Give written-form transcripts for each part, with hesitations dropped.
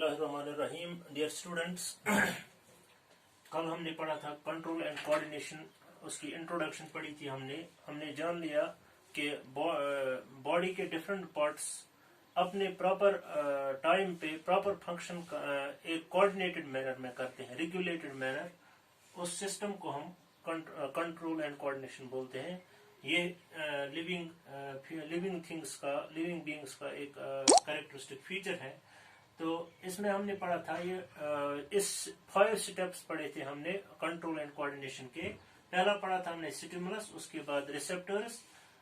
बिस्मिल्लाहिर्रहमानिर्रहीम। Dear students, कल हमने पढ़ा था कंट्रोल एंड कोऑर्डिनेशन, उसकी इंट्रोडक्शन पढ़ी थी। हमने जान लिया कि बॉडी के डिफरेंट पार्ट्स अपने प्रॉपर टाइम पे प्रॉपर फंक्शन एक कोऑर्डिनेटेड मैनर में करते हैं, रेगुलेटेड मैनर। उस सिस्टम को हम कंट्रोल एंड कोऑर्डिनेशन बोलते हैं। ये लिविंग बीइंग्स का एक कैरेक्टरिस्टिक फीचर है। तो इसमें हमने पढ़ा था इस 5 स्टेप्स पढ़े थे हमने कंट्रोल एंड कोऑर्डिनेशन के। पहला पढ़ा था हमने स्टिमुलस, उसके बाद रिसेप्टर्स।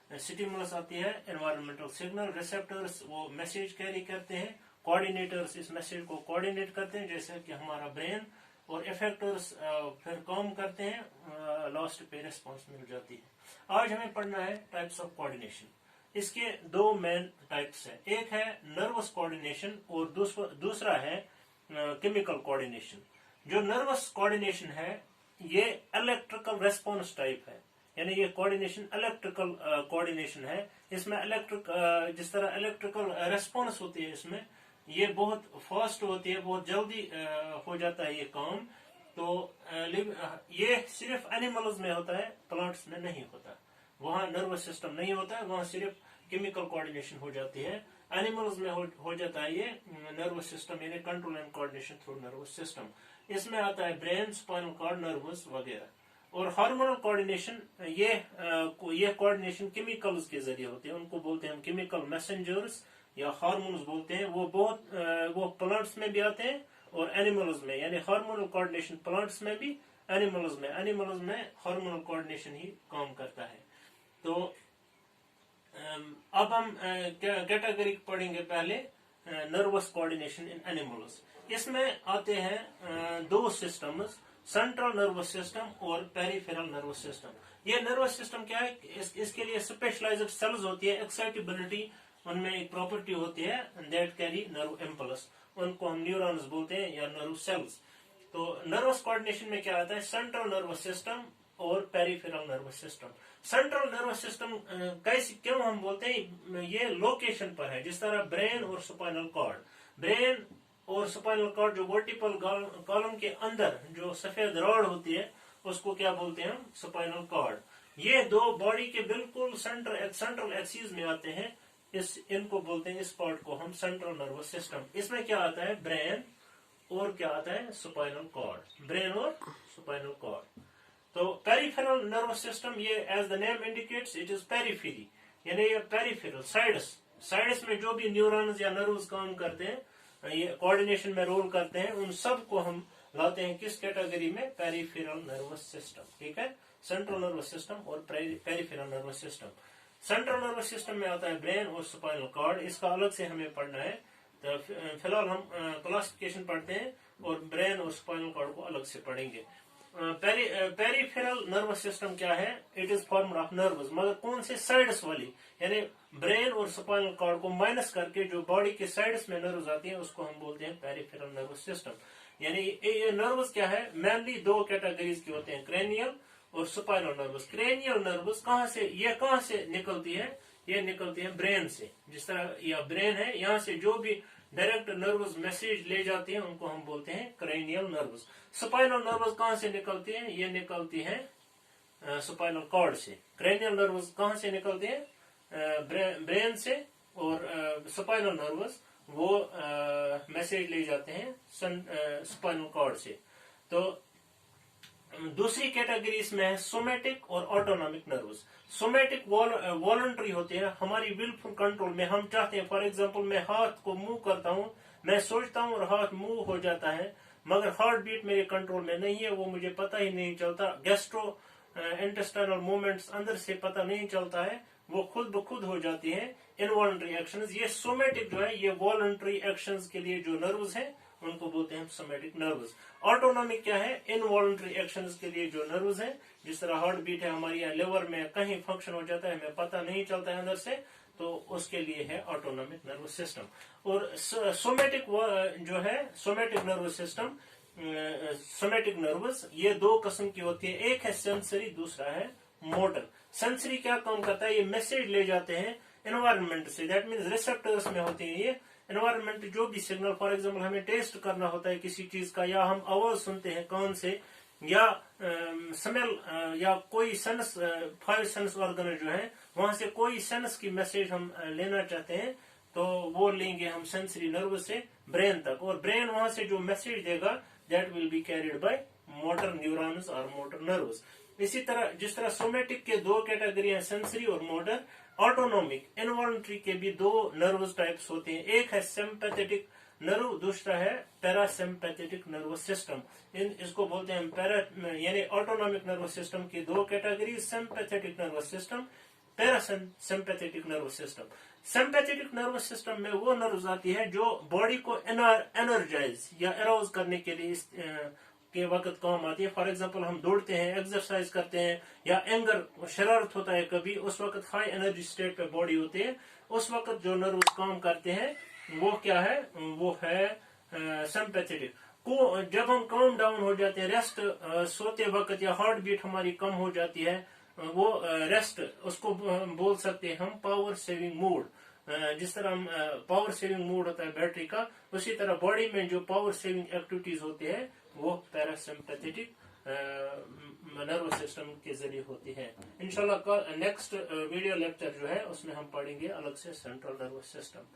स्टिमुलस आती है एनवायरमेंटल सिग्नल, रिसेप्टर्स वो मैसेज कैरी करते हैं, कोऑर्डिनेटर्स इस मैसेज को कोऑर्डिनेट करते हैं जैसे कि हमारा ब्रेन, और इफेक्टर्स फिर काम करते हैं, लास्ट पे रिस्पॉन्स मिल जाती है। आज हमें पढ़ना है टाइप्स ऑफ कोऑर्डिनेशन। इसके 2 मेन टाइप्स हैं, एक है नर्वस कोऑर्डिनेशन और दूसरा है केमिकल कोऑर्डिनेशन। जो नर्वस कोऑर्डिनेशन है ये इलेक्ट्रिकल रेस्पॉन्स टाइप है, यानी ये कोऑर्डिनेशन इलेक्ट्रिकल कोऑर्डिनेशन है। इसमें जिस तरह इलेक्ट्रिकल रेस्पॉन्स होती है, इसमें ये बहुत फास्ट होती है, बहुत जल्दी हो जाता है ये काम। तो ये सिर्फ एनिमल्स में होता है, प्लांट्स में नहीं होता। वहाँ नर्वस सिस्टम नहीं होता है, वहाँ सिर्फ केमिकल कोऑर्डिनेशन हो जाती है। एनिमल्स में हो जाता है ये नर्वस सिस्टम, यानी control and coordination through nervous system. इसमें आता है ब्रेन, स्पाइनल कॉर्ड, नर्वस वगैरह। और हार्मोनल कोऑर्डिनेशन, ये कोऑर्डिनेशन केमिकल्स के जरिए होते हैं, उनको बोलते हैं हम केमिकल मैसेंजर्स या हार्मोन्स बोलते हैं। वो प्लांट्स में भी आते हैं और एनिमल्स में, यानी हार्मोनल कोऑर्डिनेशन प्लांट्स में भी, एनिमल्स में हार्मोनल कोऑर्डिनेशन ही काम करता है। तो अब हम कैटेगरी पढ़ेंगे पहले, नर्वस कोऑर्डिनेशन इन एनिमल्स। इसमें आते हैं 2 सिस्टम्स, सेंट्रल नर्वस सिस्टम और पेरिफेरल नर्वस सिस्टम। ये नर्वस सिस्टम क्या है, इसके लिए स्पेशलाइज्ड सेल्स होती है, एक्साइटेबिलिटी उनमें एक प्रॉपर्टी होती है, दैट कैरी नर्व इम्पल्स। उनको हम न्यूरॉन्स बोलते हैं या नर्व सेल्स। तो नर्वस कोऑर्डिनेशन में क्या आता है, सेंट्रल नर्वस सिस्टम और peripheral nervous system. Central nervous system क्यों हम बोलते हैं, ये लोकेशन पर है, जिस तरह ब्रेन और स्पाइनल कॉर्ड। ब्रेन और स्पाइनल कॉर्ड जो वर्टिकल कॉलम के अंदर जो सफेद रॉड होती है, उसको क्या बोलते हैं हम, स्पाइनल कॉर्ड। ये 2 बॉडी के बिल्कुल सेंट्रल एक्सिस में आते हैं, इनको बोलते हैं, इस पार्ट को हम सेंट्रल नर्वस सिस्टम। इसमें क्या आता है, ब्रेन और क्या आता है, स्पाइनल कॉर्ड। ब्रेन और स्पाइनल कॉर्ड। तो पेरिफेरल नर्वस सिस्टम, ये as the name indicates it is periphery, यानी ये पेरिफेरल साइड्स में जो भी न्यूरॉन्स या नर्व्स काम करते हैं, ये कोऑर्डिनेशन में रोल करते हैं, उन सब को हम लाते हैं किस कैटेगरी में, पेरिफेरल नर्वस सिस्टम। ठीक है, सेंट्रल नर्वस सिस्टम और peripheral nervous system. Central nervous system में आता है ब्रेन और स्पाइनल कॉर्ड, इसका अलग से हमें पढ़ना है। तो फिलहाल हम क्लासिफिकेशन पढ़ते हैं और ब्रेन और स्पाइनल कॉर्ड को अलग से पढ़ेंगे। पेरिफेरल नर्वस सिस्टम क्या है, it is formed of nerves, मगर कौन से, साइड्स वाली, यानी ब्रेन और स्पाइनल कॉर्ड को माइनस करके जो बॉडी के साइड्स में नर्व्स आती हैं, उसको हम बोलते हैं पेरिफेरल नर्वस सिस्टम। यानी ये नर्व्स क्या है, मेनली 2 कैटेगरीज के होते हैं, क्रेनियल और स्पाइनल नर्व्स। क्रेनियल नर्व्स कहाँ से निकलती है, ये निकलती है ब्रेन से। जिस तरह यह ब्रेन है, यहाँ से जो भी डायरेक्ट नर्व्स मैसेज ले जाती हैं, उनको हम बोलते हैं क्रेनियल नर्व्स। स्पाइनल नर्व्स कहाँ से निकलती हैं, ये निकलती हैं स्पाइनल कॉर्ड से। क्रेनियल नर्व्स कहाँ से निकलती हैं, ब्रेन से, और स्पाइनल नर्व्स वो मैसेज ले जाते हैं स्पाइनल कॉर्ड से। तो दूसरी कैटेगरी इसमें है सोमेटिक और ऑटोनॉमिक नर्व्स। सोमेटिक वॉलंटरी होते हैं, हमारी विलफुल कंट्रोल में। हम चाहते हैं, फॉर एग्जांपल मैं हाथ को मूव करता हूं, मैं सोचता हूं और हाथ मूव हो जाता है, मगर हार्ट बीट मेरे कंट्रोल में नहीं है, वो मुझे पता ही नहीं चलता। गैस्ट्रो इंटेस्टाइनल मूवमेंट्स अंदर से पता नहीं चलता है, वो खुद ब खुद हो जाती है इनवॉलंटरी एक्शंस। ये सोमेटिक जो है, ये वॉलंटरी एक्शंस के लिए जो नर्व्स हैं, उनको बोलते हैं सोमेटिक नर्व्स। ऑटोनॉमिक क्या है, इनवॉलंटरी एक्शंस के लिए जो नर्व्स हैं, जिस तरह हार्ट बीट है हमारी, या लिवर में कहीं फंक्शन हो जाता है, हमें पता नहीं चलता है अंदर से, तो उसके लिए है ऑटोनॉमिक नर्वस सिस्टम। और सोमेटिक जो है, somatic nervous system, somatic nervous, ये 2 किस्म की होती है, एक है सेंसरी, दूसरा है मोटर। सेंसरी क्या काम करता है, ये मैसेज ले जाते हैं एनवायरनमेंट से, दैट मीन्स रिसेप्टर्स में होती है एनवायरमेंट जो भी सिग्नल, फॉर एग्जांपल हमें टेस्ट करना होता है किसी चीज का, या हम आवाज सुनते हैं कान से, या स्मेल या कोई सेंस, 5 सेंस ऑर्गन जो है वहां से कोई सेंस की मैसेज हम लेना चाहते हैं तो वो लेंगे हम सेंसरी नर्व से ब्रेन तक, और ब्रेन वहां से जो मैसेज देगा that will be carried by motor neurons और मोटर नर्व्स। इसी तरह जिस तरह सोमेटिक के 2 कैटेगरी हैं, सेंसरी और मोटर, ऑटोनोमिक इनवॉल्यूंटरी के भी 2 नर्वस टाइप्स होते हैं। एक है सिंपैथेटिक नर्व, दूसरा है पैरासिम्पैथेटिक नर्वस सिस्टम। इसको बोलते हैं पैरा, यानी ऑटोनोमिक नर्वस सिस्टम की 2 category, sympathetic nervous system, parasympathetic nervous system. Sympathetic nervous system में वो नर्व्स आती है जो बॉडी को एनर्जाइज या अराउज करने के लिए के वक्त काम आती है। फॉर एग्जांपल हम दौड़ते हैं, एक्सरसाइज करते हैं, या एंगर, शरारत होता है कभी, उस वक्त हाई एनर्जी स्टेट पे बॉडी होती है, उस वक्त जो नर्व्स काम करते हैं वो क्या है, वो है सिंपैथेटिक। को जब हम काम डाउन हो जाते हैं, रेस्ट, सोते वक्त या हार्ट बीट हमारी कम हो जाती है, वो रेस्ट, उसको बोल सकते हैं हम पावर सेविंग मूड। जिस तरह हम पावर सेविंग मूड होता है बैटरी का, उसी तरह बॉडी में जो पावर सेविंग एक्टिविटीज होती है वो पैरासिम्पैथेटिक नर्वस सिस्टम के जरिए होती है। इंशाल्लाह नेक्स्ट वीडियो लेक्चर जो है उसमें हम पढ़ेंगे अलग से सेंट्रल नर्वस सिस्टम।